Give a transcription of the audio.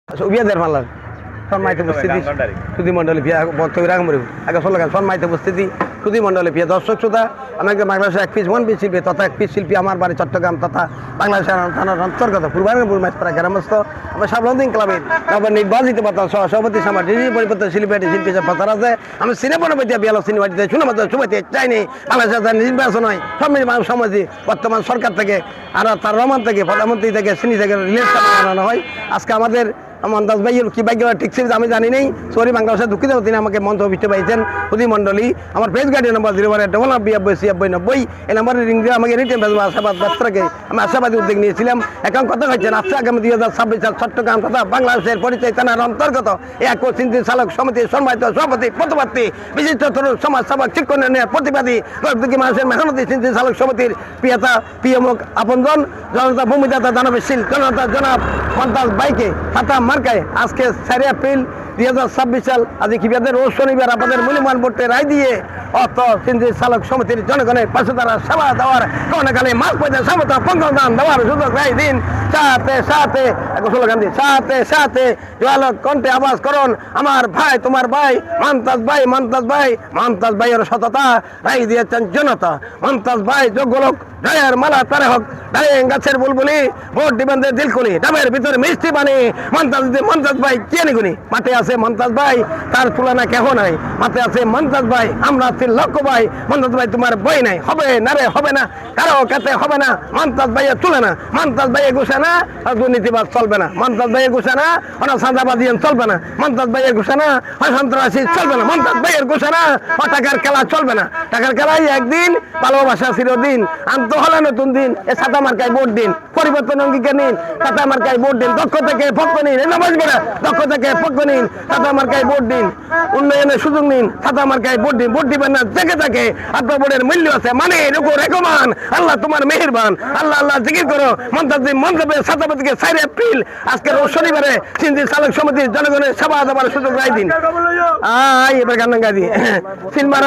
বিয়াদের মালার সম্মানিত উপস্থিতি সুধী মণ্ডলী পিয়া বক্তব্য রাখবো আগে slogan সম্মানিত উপস্থিতি সুধী মণ্ডলী পিয়া দর্শক শ্রোতা আমাকে বাংলাদেশের এক পিস মন পিস শিল্পী তথা এক পিস শিল্পী আমার বাড়ি চট্টগ্রাম তথা বাংলাদেশের থানার অন্তর্গত পূর্বাঙ্গপুর মাছপাড়া গ্রামস্থ আমার সাবলন্দিন ক্লাবের নবনির্বাচিত পাতা সভাপতি সমাজ পরিবর্তন শিল্পী শিল্পী প্রচার আছে আমি সিনেমানবীতে বিয়াল সিনেমাটিতে শুনেমাত্র শুভতে চাইনি বাংলাদেশের নির্বাচন হয় সব সমাজে বর্তমান সরকার থেকে আর তার রহমান থেকে প্রধানমন্ত্রী থেকে সিনি থেকে রিলিজ আনানো হয় আজকে আমাদের মন্তাজ ভাই কি ভাগ্য ঠিক ছিল আমি জানি নেই সরি বাংলাদেশের দুঃখিত তিনি আমাকে মঞ্চ অভিষ্ট পাইছেন সুধী মণ্ডলী আমার ফেস গাড়ি নম্বর 0 এই নাম্বারে রিং দিয়ে আমাকে রিটেন আশাবাদ ব্যস্তকে আমি আশাবাদী উদ্যোগ নিয়েছিলাম এখন কথা হচ্ছেন আজকে আগামী 2026 সাল চট্টগ্রাম তথা বাংলাদেশের পরিচয় থানার অন্তর্গত এক চিন্তি চালক সমিতির সম্মানিত সভাপতি প্রতিপাদ্রী বিশিষ্ট তরুণ সমাজ সেবক শিক্ষণ প্রতিবাদী মানুষের মেহনতি চিন্তি চালক সমিতির প্রিয়মুখ আপনজন জনতা ভূমিদাতা দানবশীল জনতা জনাব মন্তাজ ভাইকে খাতা মার্কায় আজকে 4 এপ্রিল 2026 সাল আজ খিবাদের ও শনিবার আপনাদের মূল্যবান ভোটে রায় দিয়ে অর্থ চিন্তি চালক সমিতির জনগণের পাশে তারা সেবা দেওয়ার করোনাকালে মাস পয়সা সমতা পঙ্গদান দেওয়ার সুযোগ রায় দিন সাথে সাথে স্লোগান দিন সাথে সাথে জোয়ালক কণ্ঠে আওয়াজ করুন আমার ভাই তোমার ভাই মন্তাজ ভাই মন্তাজ ভাই মন্তাজ ভাইয়ের সততা রায় দিয়েছেন জনতা মন্তাজ ভাই যোগ্য লোক ডায়ের মালা তারে হোক ডায়ে গাছের বুলবুলি ভোট দিবেন দিলকুনি ডাবের ভিতরে মিষ্টি পানি মন্তাজ ভাই চেনি গুনি মাঠে আছে মন্তাজ ভাই তার তুলনা কেহ নাই মাঠে আছে মন্তাজ ভাই আমরা আছি লক্ষ্য ভাই মন্তাজ ভাই তোমার বই নাই হবে না রে হবে না কারো কাছে হবে না মন্তাজ ভাইয়ের তুলে না মন্তাজ ভাইয়ের ঘোষণা আর দুর্নীতিবাদ চলবে না মন্তাজ ভাইয়ের ঘোষণা ওরা সাদাবাদিয়ান চলবে না মন্তাজ ভাইয়ের ঘোষণা হয় সন্ত্রাসী চলবে না মন্তাজ ভাইয়ের ঘোষণা ও টাকার খেলা চলবে না টাকার খেলাই একদিন ভালোবাসা চিরদিন আন্ত হলে নতুন দিন এ সাদা মার্কায় ভোট দিন পরিবর্তন অঙ্গীকার নিন সাদা মার্কায় ভোট দিন দক্ষ থেকে পক্ষ নিন দক্ষ থেকে পক্ষ নিন সাদা মার্কায় ভোট দিন উন্নয়নের সুযোগ নিন সাদা মার্কায় ভোট দিন ভোট দিবেন না জেগে থাকে আপনার ভোটের মূল্য আছে মানে রুকু রেকমান আল্লাহ তোমার মেহেরবান আল্লাহ আল্লাহ জিকির করো মন্তাজি মন্তব্যে 4 এপ্রিল আজকের শনিবারে চিন্তি চালক সমিতির জনগণের সেবা দেওয়ার সুযোগ রায় দিন এবার গান গাই দিন